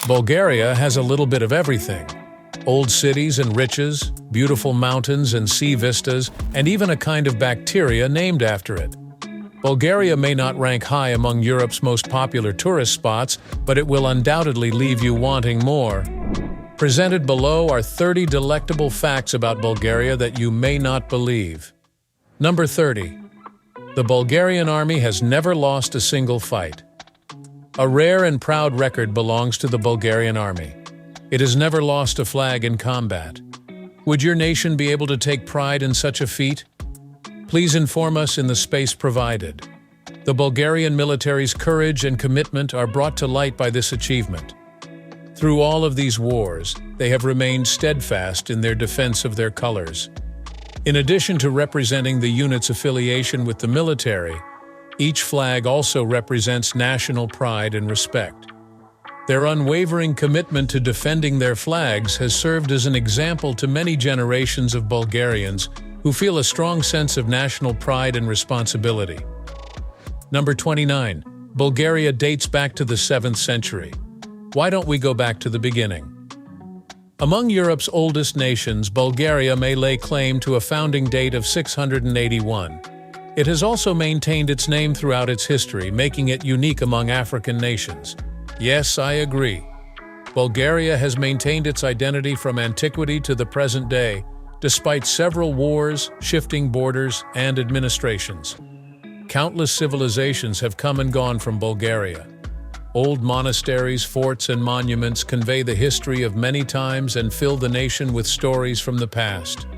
Bulgaria has a little bit of everything. Old cities and riches, beautiful mountains and sea vistas, and even a kind of bacteria named after it. Bulgaria may not rank high among Europe's most popular tourist spots, but it will undoubtedly leave you wanting more. Presented below are 30 delectable facts about Bulgaria that you may not believe. Number 30. The Bulgarian Army has never lost a single fight. A rare and proud record belongs to the Bulgarian Army. It has never lost a flag in combat. Would your nation be able to take pride in such a feat? Please inform us in the space provided. The Bulgarian military's courage and commitment are brought to light by this achievement. Through all of these wars, they have remained steadfast in their defense of their colors. In addition to representing the unit's affiliation with the military, each flag also represents national pride and respect. Their unwavering commitment to defending their flags has served as an example to many generations of Bulgarians who feel a strong sense of national pride and responsibility. Number 29. Bulgaria dates back to the 7th century. Why don't we go back to the beginning? Among Europe's oldest nations, Bulgaria may lay claim to a founding date of 681. It has also maintained its name throughout its history, making it unique among African nations. Yes, I agree. Bulgaria has maintained its identity from antiquity to the present day, despite several wars, shifting borders, and administrations. Countless civilizations have come and gone from Bulgaria. Old monasteries, forts, and monuments convey the history of many times and fill the nation with stories from the past.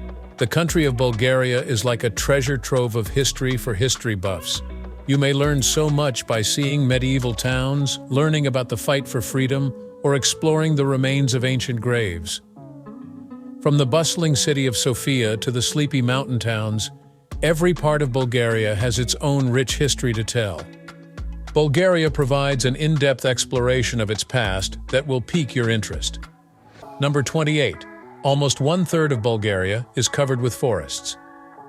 The country of Bulgaria is like a treasure trove of history for history buffs. You may learn so much by seeing medieval towns, learning about the fight for freedom, or exploring the remains of ancient graves. From the bustling city of Sofia to the sleepy mountain towns, every part of Bulgaria has its own rich history to tell. Bulgaria provides an in-depth exploration of its past that will pique your interest. Number 28. Almost one-third of Bulgaria is covered with forests.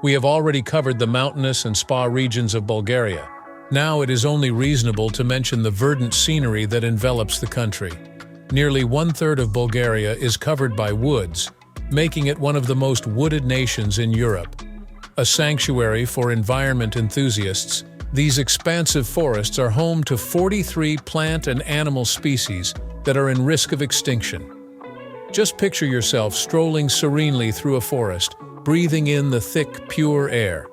We have already covered the mountainous and spa regions of Bulgaria. Now it is only reasonable to mention the verdant scenery that envelops the country. Nearly one-third of Bulgaria is covered by woods, making it one of the most wooded nations in Europe. A sanctuary for environment enthusiasts, these expansive forests are home to 43 plant and animal species that are in risk of extinction. Just picture yourself strolling serenely through a forest, breathing in the thick, pure air.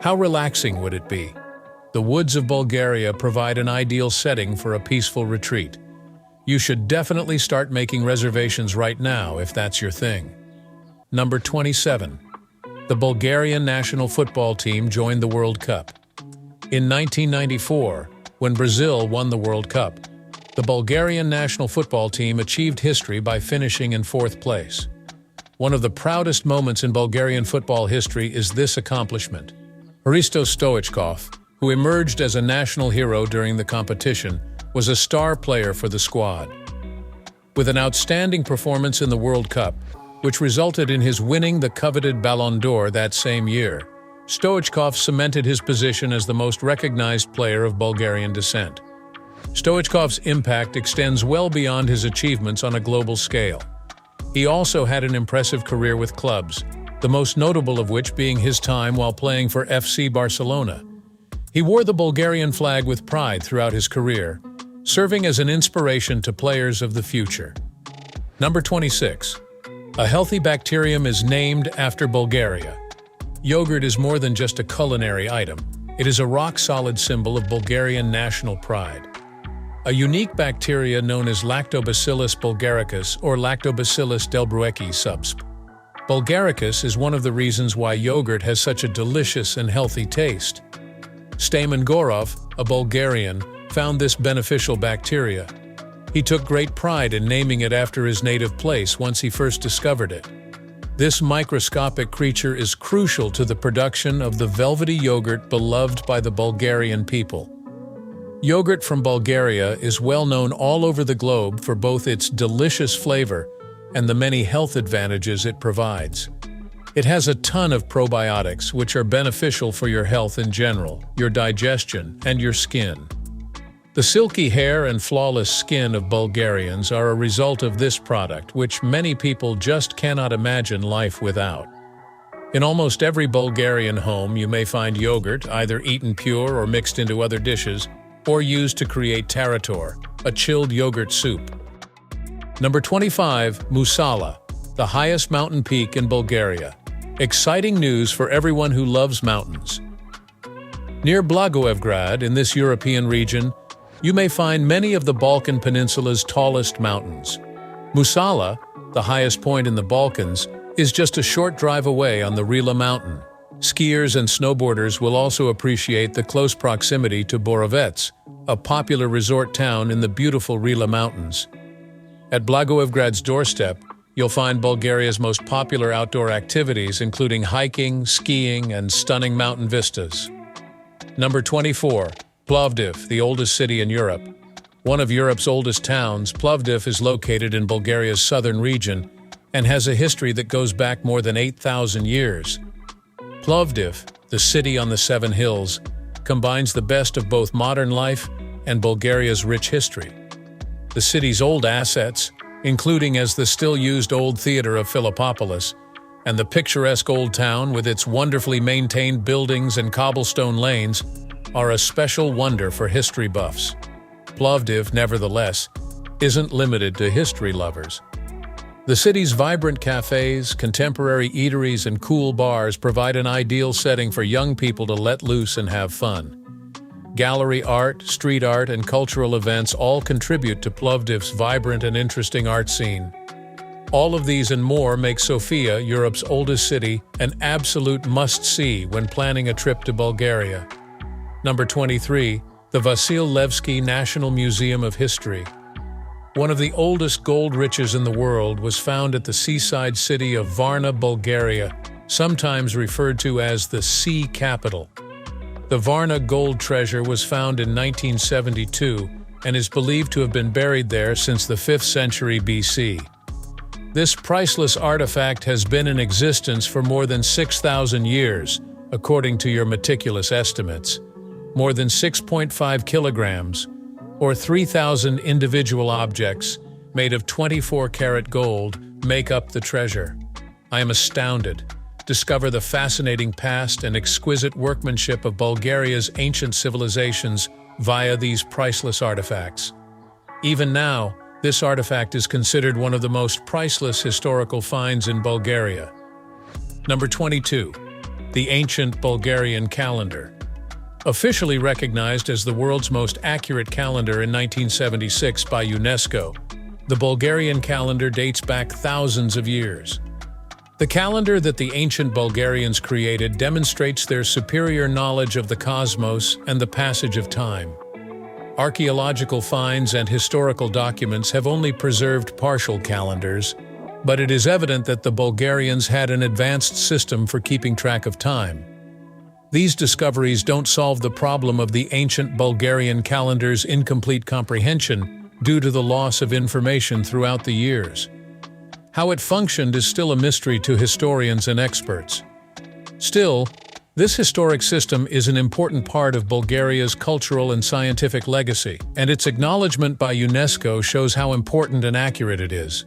How relaxing would it be? The woods of Bulgaria provide an ideal setting for a peaceful retreat. You should definitely start making reservations right now if that's your thing. Number 27. The Bulgarian national football team joined the World Cup. In 1994, when Brazil won the World Cup, the Bulgarian national football team achieved history by finishing in 4th place. One of the proudest moments in Bulgarian football history is this accomplishment. Hristo Stoichkov, who emerged as a national hero during the competition, was a star player for the squad. With an outstanding performance in the World Cup, which resulted in his winning the coveted Ballon d'Or that same year, Stoichkov cemented his position as the most recognized player of Bulgarian descent. Stoichkov's impact extends well beyond his achievements on a global scale. He also had an impressive career with clubs, the most notable of which being his time while playing for FC Barcelona. He wore the Bulgarian flag with pride throughout his career, serving as an inspiration to players of the future. Number 26. A healthy bacterium is named after Bulgaria. Yogurt is more than just a culinary item. It is a rock-solid symbol of Bulgarian national pride. A unique bacteria known as Lactobacillus bulgaricus or Lactobacillus delbrueckii subsp. Bulgaricus is one of the reasons why yogurt has such a delicious and healthy taste. Stamen Gorov, a Bulgarian, found this beneficial bacteria. He took great pride in naming it after his native place once he first discovered it. This microscopic creature is crucial to the production of the velvety yogurt beloved by the Bulgarian people. Yogurt from Bulgaria is well known all over the globe for both its delicious flavor and the many health advantages it provides. It has a ton of probiotics which are beneficial for your health in general, your digestion, and your skin. The silky hair and flawless skin of Bulgarians are a result of this product, which many people just cannot imagine life without. In almost every Bulgarian home, you may find yogurt, either eaten pure or mixed into other dishes, or used to create tarator, a chilled yogurt soup. Number 25, Musala, the highest mountain peak in Bulgaria. Exciting news for everyone who loves mountains. Near Blagoevgrad, in this European region, you may find many of the Balkan Peninsula's tallest mountains. Musala, the highest point in the Balkans, is just a short drive away on the Rila mountain. Skiers and snowboarders will also appreciate the close proximity to Borovets, a popular resort town in the beautiful Rila Mountains. At Blagoevgrad's doorstep, you'll find Bulgaria's most popular outdoor activities, including hiking, skiing, and stunning mountain vistas. Number 24. Plovdiv, the oldest city in Europe. One of Europe's oldest towns, Plovdiv is located in Bulgaria's southern region and has a history that goes back more than 8,000 years. Plovdiv, the city on the Seven Hills, combines the best of both modern life and Bulgaria's rich history. The city's old assets, including as the still-used Old Theatre of Philippopolis, and the picturesque old town with its wonderfully maintained buildings and cobblestone lanes, are a special wonder for history buffs. Plovdiv, nevertheless, isn't limited to history lovers. The city's vibrant cafes, contemporary eateries, and cool bars provide an ideal setting for young people to let loose and have fun. Gallery art, street art, and cultural events all contribute to Plovdiv's vibrant and interesting art scene. All of these and more make Sofia, Europe's oldest city, an absolute must-see when planning a trip to Bulgaria. Number 23. The Vasil Levski National Museum of History. One of the oldest gold riches in the world was found at the seaside city of Varna, Bulgaria, sometimes referred to as the Sea Capital. The Varna gold treasure was found in 1972 and is believed to have been buried there since the 5th century BC. This priceless artifact has been in existence for more than 6,000 years, according to your meticulous estimates. More than 6.5 kilograms, or 3,000 individual objects made of 24-karat gold, make up the treasure. I am astounded. Discover the fascinating past and exquisite workmanship of Bulgaria's ancient civilizations via these priceless artifacts. Even now, this artifact is considered one of the most priceless historical finds in Bulgaria. Number 22. The ancient Bulgarian calendar. Officially recognized as the world's most accurate calendar in 1976 by UNESCO, the Bulgarian calendar dates back thousands of years. The calendar that the ancient Bulgarians created demonstrates their superior knowledge of the cosmos and the passage of time. Archaeological finds and historical documents have only preserved partial calendars, but it is evident that the Bulgarians had an advanced system for keeping track of time. These discoveries don't solve the problem of the ancient Bulgarian calendar's incomplete comprehension due to the loss of information throughout the years. How it functioned is still a mystery to historians and experts. Still, this historic system is an important part of Bulgaria's cultural and scientific legacy, and its acknowledgement by UNESCO shows how important and accurate it is.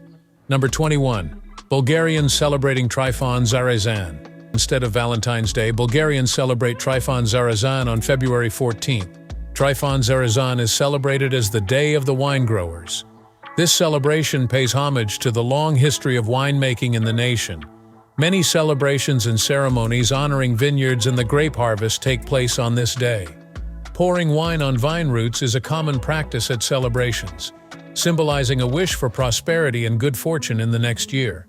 Number 21. Bulgarians celebrating Trionzarazan. Instead of Valentine's Day, Bulgarians celebrate Trionzarazan on February 14th. Trionzarazan is celebrated as the Day of the Wine Growers. This celebration pays homage to the long history of winemaking in the nation. Many celebrations and ceremonies honoring vineyards and the grape harvest take place on this day. Pouring wine on vine roots is a common practice at celebrations, symbolizing a wish for prosperity and good fortune in the next year.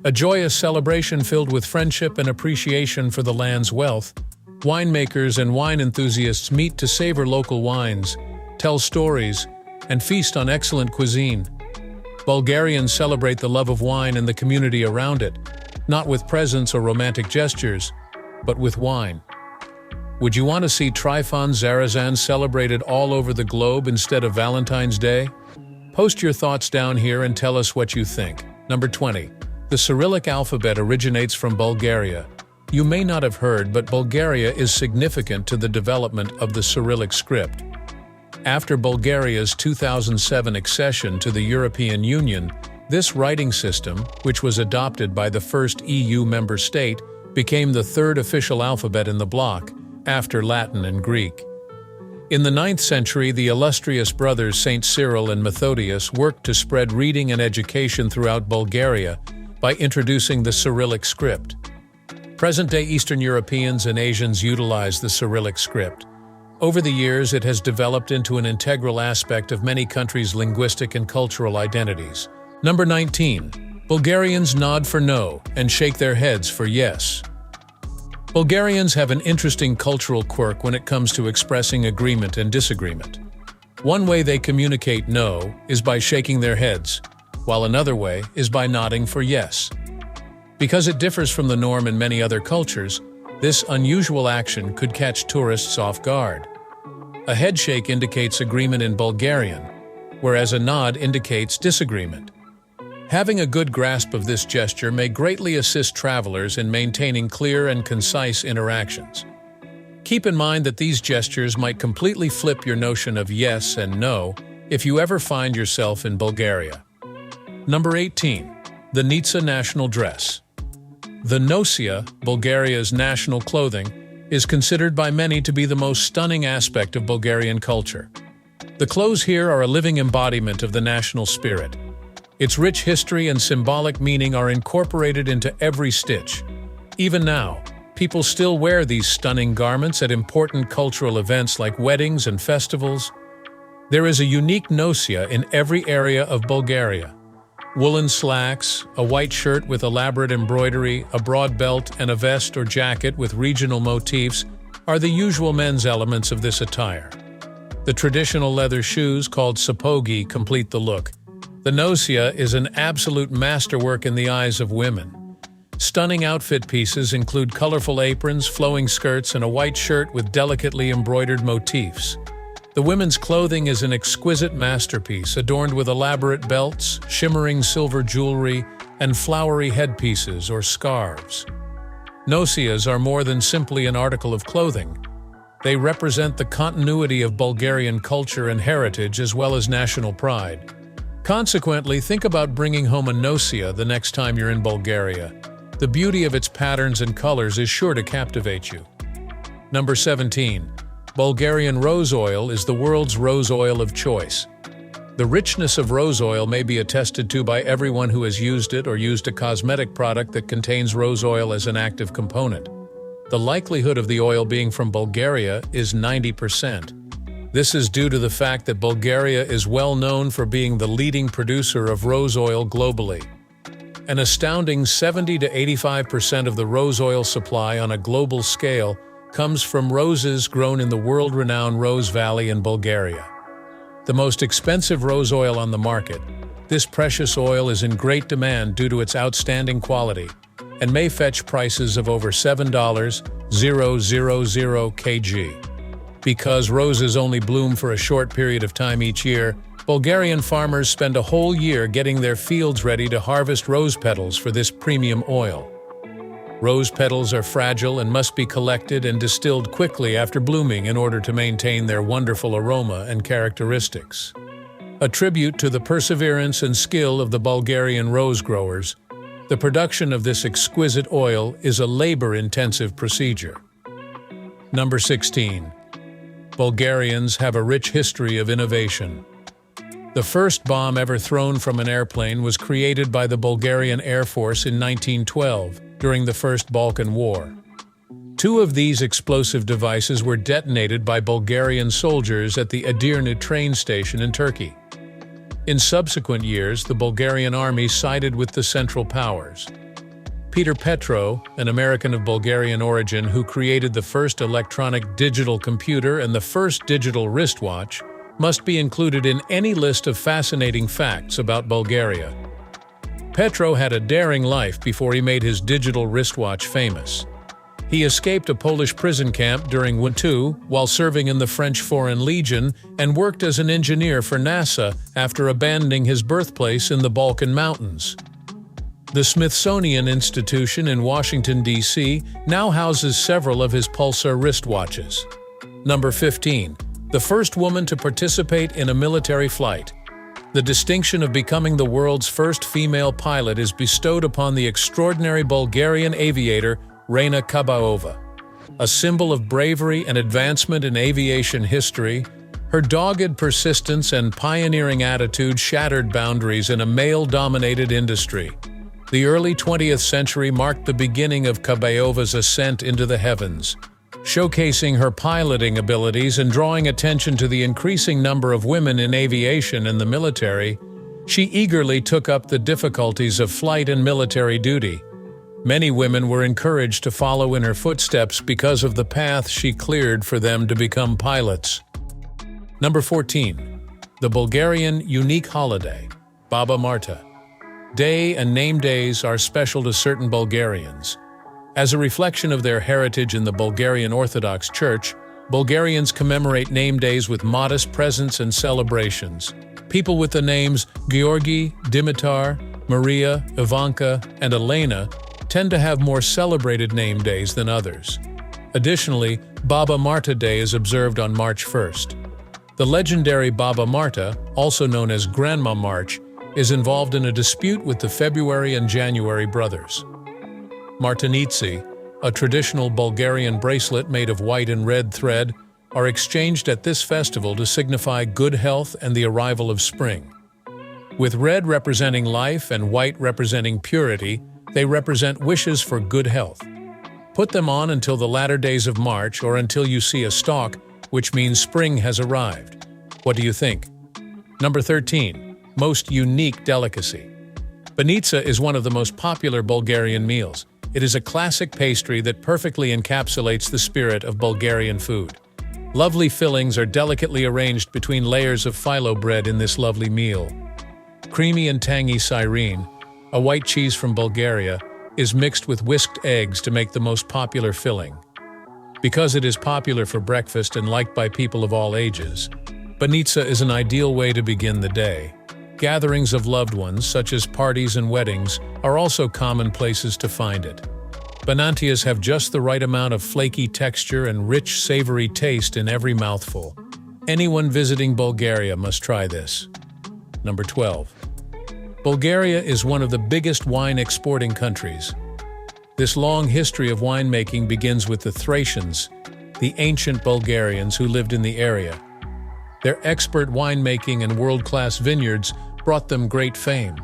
A joyous celebration filled with friendship and appreciation for the land's wealth, winemakers and wine enthusiasts meet to savor local wines, tell stories, and feast on excellent cuisine. Bulgarians celebrate the love of wine and the community around it, not with presents or romantic gestures, but with wine. Would you want to see Trionzarazan celebrated all over the globe instead of Valentine's Day? Post your thoughts down here and tell us what you think. Number 20. The Cyrillic alphabet originates from Bulgaria. You may not have heard, but Bulgaria is significant to the development of the Cyrillic script. After Bulgaria's 2007 accession to the European Union, this writing system, which was adopted by the first EU member state, became the third official alphabet in the bloc, after Latin and Greek. In the 9th century, the illustrious brothers Saint Cyril and Methodius worked to spread reading and education throughout Bulgaria by introducing the Cyrillic script. Present-day Eastern Europeans and Asians utilize the Cyrillic script. Over the years, it has developed into an integral aspect of many countries' linguistic and cultural identities. Number 19. Bulgarians nod for no and shake their heads for yes. Bulgarians have an interesting cultural quirk when it comes to expressing agreement and disagreement. One way they communicate no is by shaking their heads, while another way is by nodding for yes. Because it differs from the norm in many other cultures, this unusual action could catch tourists off guard. A headshake indicates agreement in Bulgarian, whereas a nod indicates disagreement. Having a good grasp of this gesture may greatly assist travelers in maintaining clear and concise interactions. Keep in mind that these gestures might completely flip your notion of yes and no if you ever find yourself in Bulgaria. Number 18. The Nitsa national dress. The Noia, Bulgaria's national clothing, is considered by many to be the most stunning aspect of Bulgarian culture. The clothes here are a living embodiment of the national spirit. Its rich history and symbolic meaning are incorporated into every stitch. Even now, people still wear these stunning garments at important cultural events like weddings and festivals. There is a unique Noia in every area of Bulgaria. Woolen slacks, a white shirt with elaborate embroidery, a broad belt, and a vest or jacket with regional motifs are the usual men's elements of this attire. The traditional leather shoes called sapogi complete the look. The Noia is an absolute masterwork in the eyes of women. Stunning outfit pieces include colorful aprons, flowing skirts, and a white shirt with delicately embroidered motifs. The women's clothing is an exquisite masterpiece, adorned with elaborate belts, shimmering silver jewelry, and flowery headpieces or scarves. Noias are more than simply an article of clothing. They represent the continuity of Bulgarian culture and heritage as well as national pride. Consequently, think about bringing home a Noia the next time you're in Bulgaria. The beauty of its patterns and colors is sure to captivate you. Number 17. Bulgarian Rose Oil is the world's rose oil of choice. The richness of rose oil may be attested to by everyone who has used it or used a cosmetic product that contains rose oil as an active component. The likelihood of the oil being from Bulgaria is 90%. This is due to the fact that Bulgaria is well known for being the leading producer of rose oil globally. An astounding 70 to 85% of the rose oil supply on a global scale comes from roses grown in the world-renowned Rose Valley in Bulgaria. The most expensive rose oil on the market, this precious oil is in great demand due to its outstanding quality and may fetch prices of over $7,000 kg. Because roses only bloom for a short period of time each year, Bulgarian farmers spend a whole year getting their fields ready to harvest rose petals for this premium oil. Rose petals are fragile and must be collected and distilled quickly after blooming in order to maintain their wonderful aroma and characteristics. A tribute to the perseverance and skill of the Bulgarian rose growers, the production of this exquisite oil is a labor-intensive procedure. Number 16. Bulgarians have a rich history of innovation. The first bomb ever thrown from an airplane was created by the Bulgarian Air Force in 1912, during the First Balkan War. Two of these explosive devices were detonated by Bulgarian soldiers at the Edirne train station in Turkey. In subsequent years, the Bulgarian Army sided with the Central Powers. Peter Petro, an American of Bulgarian origin who created the first electronic digital computer and the first digital wristwatch, must be included in any list of fascinating facts about Bulgaria. Petro had a daring life before he made his digital wristwatch famous. He escaped a Polish prison camp during World War II while serving in the French Foreign Legion and worked as an engineer for NASA after abandoning his birthplace in the Balkan Mountains. The Smithsonian Institution in Washington, D.C. now houses several of his Pulsar wristwatches. Number 15. the first woman to participate in a military flight. The distinction of becoming the world's first female pilot is bestowed upon the extraordinary Bulgarian aviator Rana Kabaova. A symbol of bravery and advancement in aviation history, her dogged persistence and pioneering attitude shattered boundaries in a male-dominated industry. The early 20th century marked the beginning of Kabaova's ascent into the heavens, showcasing her piloting abilities and drawing attention to the increasing number of women in aviation and the military. She eagerly took up the difficulties of flight and military duty. Many women were encouraged to follow in her footsteps because of the path she cleared for them to become pilots. Number 14. The Bulgarian unique holiday, Baba Marta. Day and name days are special to certain Bulgarians. As a reflection of their heritage in the Bulgarian Orthodox Church, Bulgarians commemorate name days with modest presents and celebrations. People with the names Georgi, Dimitar, Maria, Ivanka, and Elena tend to have more celebrated name days than others. Additionally, Baba Marta Day is observed on March 1st. The legendary Baba Marta, also known as Grandma March, is involved in a dispute with the February and January brothers. Martinici, a traditional Bulgarian bracelet made of white and red thread, are exchanged at this festival to signify good health and the arrival of spring. With red representing life and white representing purity, they represent wishes for good health. Put them on until the latter days of March or until you see a stalk, which means spring has arrived. What do you think? Number 13. Most unique delicacy. Banitsa is one of the most popular Bulgarian meals. It is a classic pastry that perfectly encapsulates the spirit of Bulgarian food. Lovely fillings are delicately arranged between layers of phyllo bread in this lovely meal. Creamy and tangy sirene, a white cheese from Bulgaria, is mixed with whisked eggs to make the most popular filling. Because it is popular for breakfast and liked by people of all ages, banitsa is an ideal way to begin the day. Gatherings of loved ones, such as parties and weddings, are also common places to find it. Banantias have just the right amount of flaky texture and rich, savory taste in every mouthful. Anyone visiting Bulgaria must try this. Number 12. Bulgaria is one of the biggest wine exporting countries. This long history of winemaking begins with the Thracians, the ancient Bulgarians who lived in the area. Their expert winemaking and world-class vineyards brought them great fame.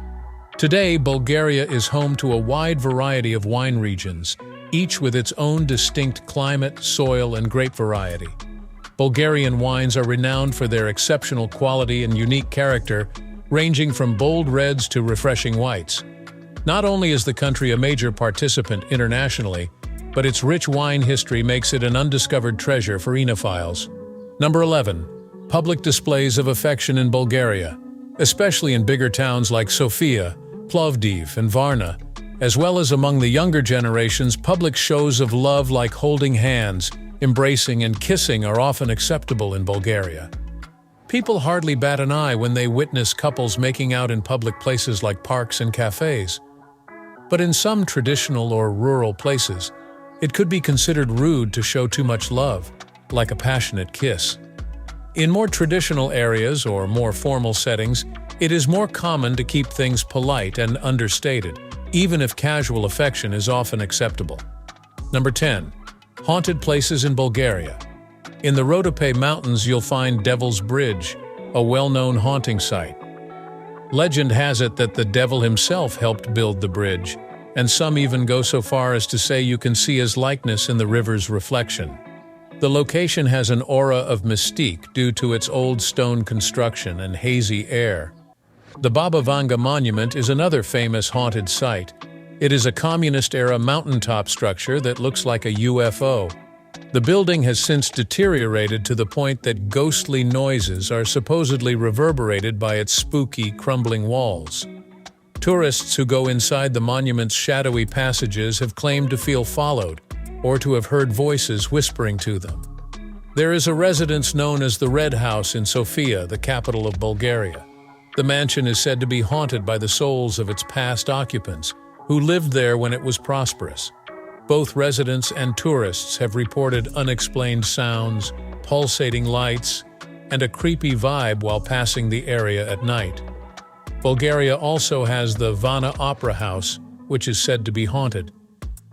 Today, Bulgaria is home to a wide variety of wine regions, each with its own distinct climate, soil, and grape variety. Bulgarian wines are renowned for their exceptional quality and unique character, ranging from bold reds to refreshing whites. Not only is the country a major participant internationally, but its rich wine history makes it an undiscovered treasure for enophiles. Number 11. Public displays of affection in Bulgaria, especially in bigger towns like Sofia, Plovdiv, and Varna, as well as among the younger generations. Public shows of love like holding hands, embracing, and kissing are often acceptable in Bulgaria. People hardly bat an eye when they witness couples making out in public places like parks and cafes. But in some traditional or rural places, it could be considered rude to show too much love, like a passionate kiss. In more traditional areas or more formal settings, it is more common to keep things polite and understated, even if casual affection is often acceptable. Number 10. Haunted places in Bulgaria. In the Rhodope Mountains, you'll find Devil's Bridge, a well-known haunting site. Legend has it that the devil himself helped build the bridge, and some even go so far as to say you can see his likeness in the river's reflection. The location has an aura of mystique due to its old stone construction and hazy air. The Baba Vanga Monument is another famous haunted site. It is a communist-era mountaintop structure that looks like a UFO. The building has since deteriorated to the point that ghostly noises are supposedly reverberated by its spooky, crumbling walls. Tourists who go inside the monument's shadowy passages have claimed to feel followed, or to have heard voices whispering to them. There is a residence known as the Red House in Sofia, the capital of Bulgaria. The mansion is said to be haunted by the souls of its past occupants, who lived there when it was prosperous. Both residents and tourists have reported unexplained sounds, pulsating lights, and a creepy vibe while passing the area at night. Bulgaria also has the Varna Opera House, which is said to be haunted.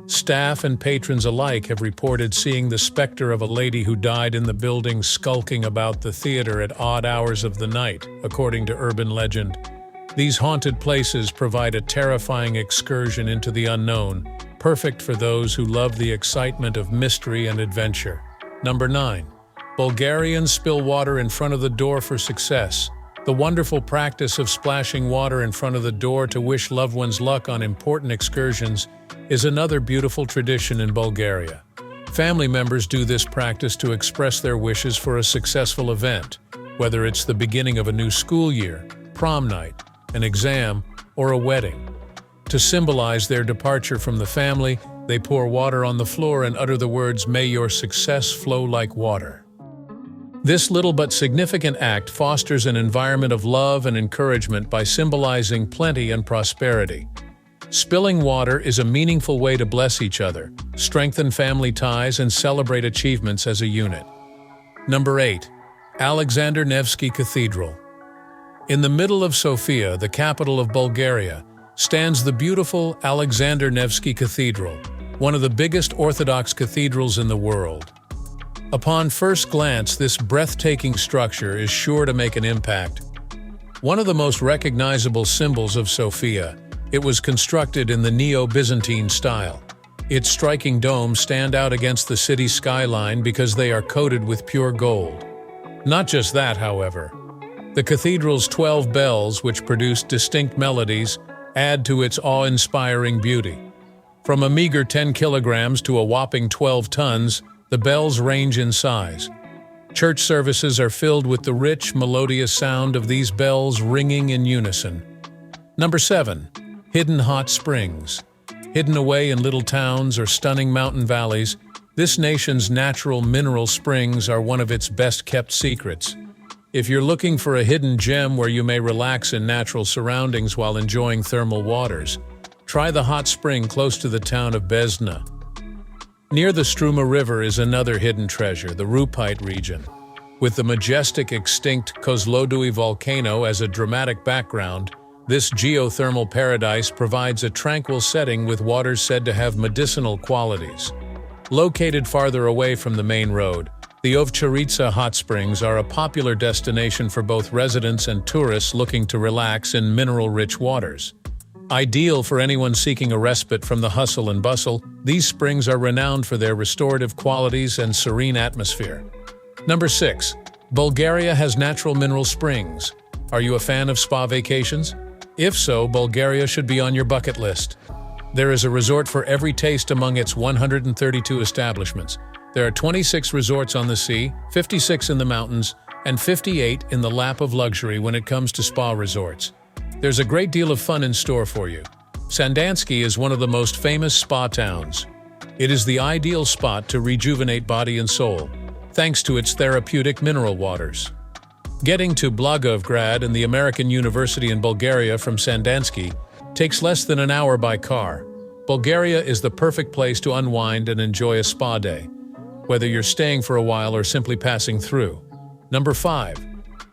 Staff and patrons alike have reported seeing the specter of a lady who died in the building skulking about the theater at odd hours of the night, according to urban legend. These haunted places provide a terrifying excursion into the unknown, perfect for those who love the excitement of mystery and adventure. Number 9. Bulgarians spill water in front of the door for success. The wonderful practice of splashing water in front of the door to wish loved ones luck on important excursions is another beautiful tradition in Bulgaria. Family members do this practice to express their wishes for a successful event, whether it's the beginning of a new school year, prom night, an exam, or a wedding. To symbolize their departure from the family, they pour water on the floor and utter the words, "May your success flow like water." This little but significant act fosters an environment of love and encouragement by symbolizing plenty and prosperity. Spilling water is a meaningful way to bless each other, strengthen family ties, and celebrate achievements as a unit. Number 8. Alexander Nevsky Cathedral. In the middle of Sofia, the capital of Bulgaria, stands the beautiful Alexander Nevsky Cathedral, one of the biggest Orthodox cathedrals in the world. Upon first glance, this breathtaking structure is sure to make an impact. One of the most recognizable symbols of Sofia, it was constructed in the Neo-Byzantine style. Its striking domes stand out against the city skyline because they are coated with pure gold. Not just that, however. The cathedral's 12 bells, which produce distinct melodies, add to its awe-inspiring beauty. From a meager 10 kilograms to a whopping 12 tons, the bells range in size. Church services are filled with the rich, melodious sound of these bells ringing in unison. Number 7. Hidden hot springs. Hidden away in little towns or stunning mountain valleys, this nation's natural mineral springs are one of its best-kept secrets. If you're looking for a hidden gem where you may relax in natural surroundings while enjoying thermal waters, try the hot spring close to the town of Vesna. Near the Struma River is another hidden treasure, the Rupite region. With the majestic extinct Kozlodui volcano as a dramatic background, this geothermal paradise provides a tranquil setting with waters said to have medicinal qualities. Located farther away from the main road, the Ovcharitsa hot springs are a popular destination for both residents and tourists looking to relax in mineral-rich waters. Ideal for anyone seeking a respite from the hustle and bustle, these springs are renowned for their restorative qualities and serene atmosphere. Number 6. Bulgaria has natural mineral springs. Are you a fan of spa vacations? If so, Bulgaria should be on your bucket list. There is a resort for every taste among its 132 establishments. There are 26 resorts on the sea, 56 in the mountains, and 58 in the lap of luxury when it comes to spa resorts. There's a great deal of fun in store for you. Sandanski is one of the most famous spa towns. It is the ideal spot to rejuvenate body and soul, thanks to its therapeutic mineral waters. Getting to Blagoevgrad and the American University in Bulgaria from Sandanski takes less than an hour by car. Bulgaria is the perfect place to unwind and enjoy a spa day, whether you're staying for a while or simply passing through. Number 5.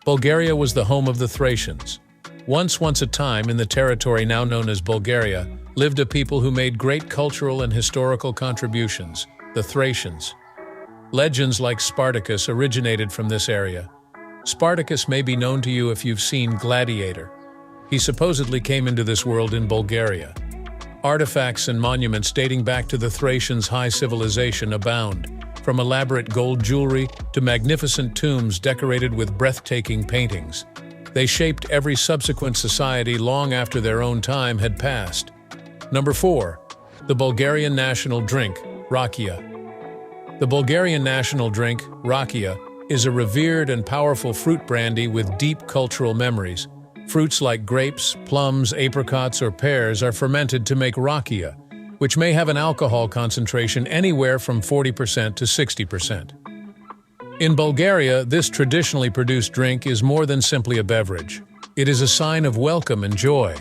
Bulgaria was the home of the Thracians. Once a time in the territory now known as Bulgaria, lived a people who made great cultural and historical contributions, the Thracians. Legends like Spartacus originated from this area. Spartacus may be known to you if you've seen Gladiator. He supposedly came into this world in Bulgaria. Artifacts and monuments dating back to the Thracians' high civilization abound, from elaborate gold jewelry to magnificent tombs decorated with breathtaking paintings. They shaped every subsequent society long after their own time had passed. Number 4. The Bulgarian national drink, Rakia. The Bulgarian national drink, Rakia, is a revered and powerful fruit brandy with deep cultural memories. Fruits like grapes, plums, apricots, or pears are fermented to make rakia, which may have an alcohol concentration anywhere from 40% to 60%. In Bulgaria, this traditionally produced drink is more than simply a beverage. It is a sign of welcome and joy.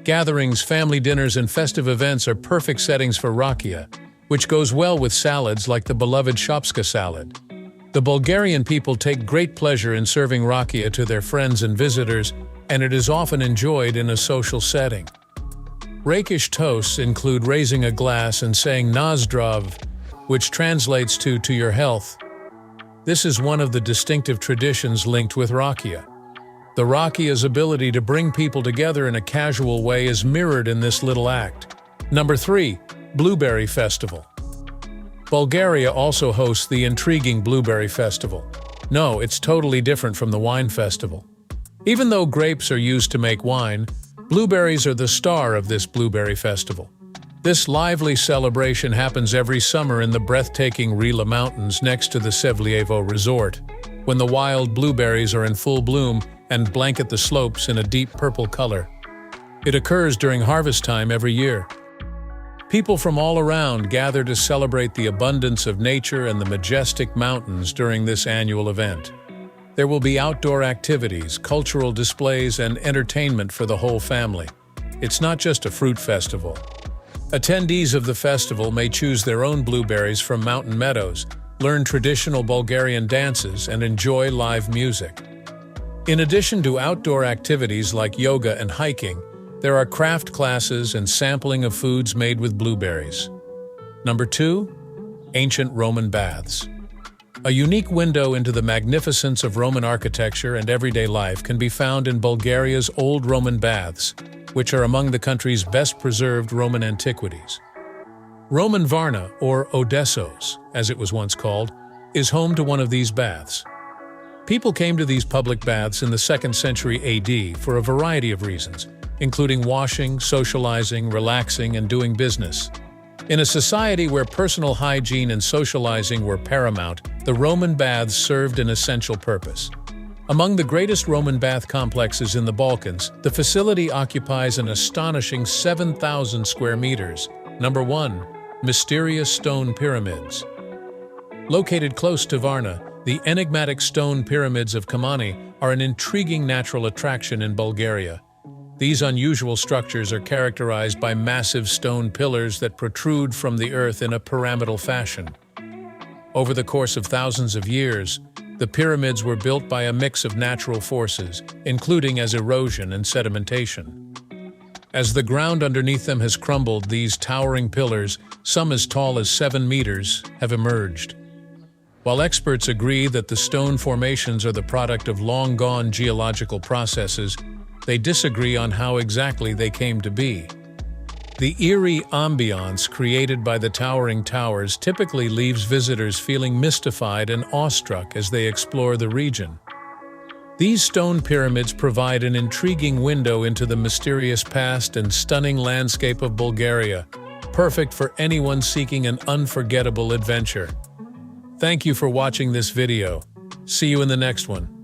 Gatherings, family dinners, and festive events are perfect settings for rakia, which goes well with salads like the beloved shopska salad. The Bulgarian people take great pleasure in serving rakia to their friends and visitors, and it is often enjoyed in a social setting. Rakish toasts include raising a glass and saying "Na zdrav," which translates to your health. This is one of the distinctive traditions linked with rakia. The rakia's ability to bring people together in a casual way is mirrored in this little act. Number 3. Blueberry Festival. Bulgaria also hosts the intriguing Blueberry Festival. No, it's totally different from the wine festival. Even though grapes are used to make wine, blueberries are the star of this Blueberry Festival. This lively celebration happens every summer in the breathtaking Rila Mountains next to the Sevlievo Resort, when the wild blueberries are in full bloom and blanket the slopes in a deep purple color. It occurs during harvest time every year. People from all around gather to celebrate the abundance of nature and the majestic mountains during this annual event. There will be outdoor activities, cultural displays, and entertainment for the whole family. It's not just a fruit festival. Attendees of the festival may choose their own blueberries from mountain meadows, learn traditional Bulgarian dances, and enjoy live music. In addition to outdoor activities like yoga and hiking, there are craft classes and sampling of foods made with blueberries. Number 2. Ancient Roman Baths. A unique window into the magnificence of Roman architecture and everyday life can be found in Bulgaria's Old Roman Baths, which are among the country's best-preserved Roman antiquities. Roman Varna, or Odessos, as it was once called, is home to one of these baths. People came to these public baths in the 2nd century AD for a variety of reasons, including washing, socializing, relaxing, and doing business. In a society where personal hygiene and socializing were paramount, the Roman baths served an essential purpose. Among the greatest Roman bath complexes in the Balkans, the facility occupies an astonishing 7,000 square meters. Number 1. Mysterious Stone Pyramids. Located close to Varna, the enigmatic stone pyramids of Kamani are an intriguing natural attraction in Bulgaria. These unusual structures are characterized by massive stone pillars that protrude from the earth in a pyramidal fashion. Over the course of thousands of years, the pyramids were built by a mix of natural forces, including as erosion and sedimentation. As the ground underneath them has crumbled, these towering pillars, some as tall as 7 meters, have emerged. While experts agree that the stone formations are the product of long-gone geological processes, they disagree on how exactly they came to be. The eerie ambiance created by the towering towers typically leaves visitors feeling mystified and awestruck as they explore the region. These stone pyramids provide an intriguing window into the mysterious past and stunning landscape of Bulgaria, perfect for anyone seeking an unforgettable adventure. Thank you for watching this video. See you in the next one.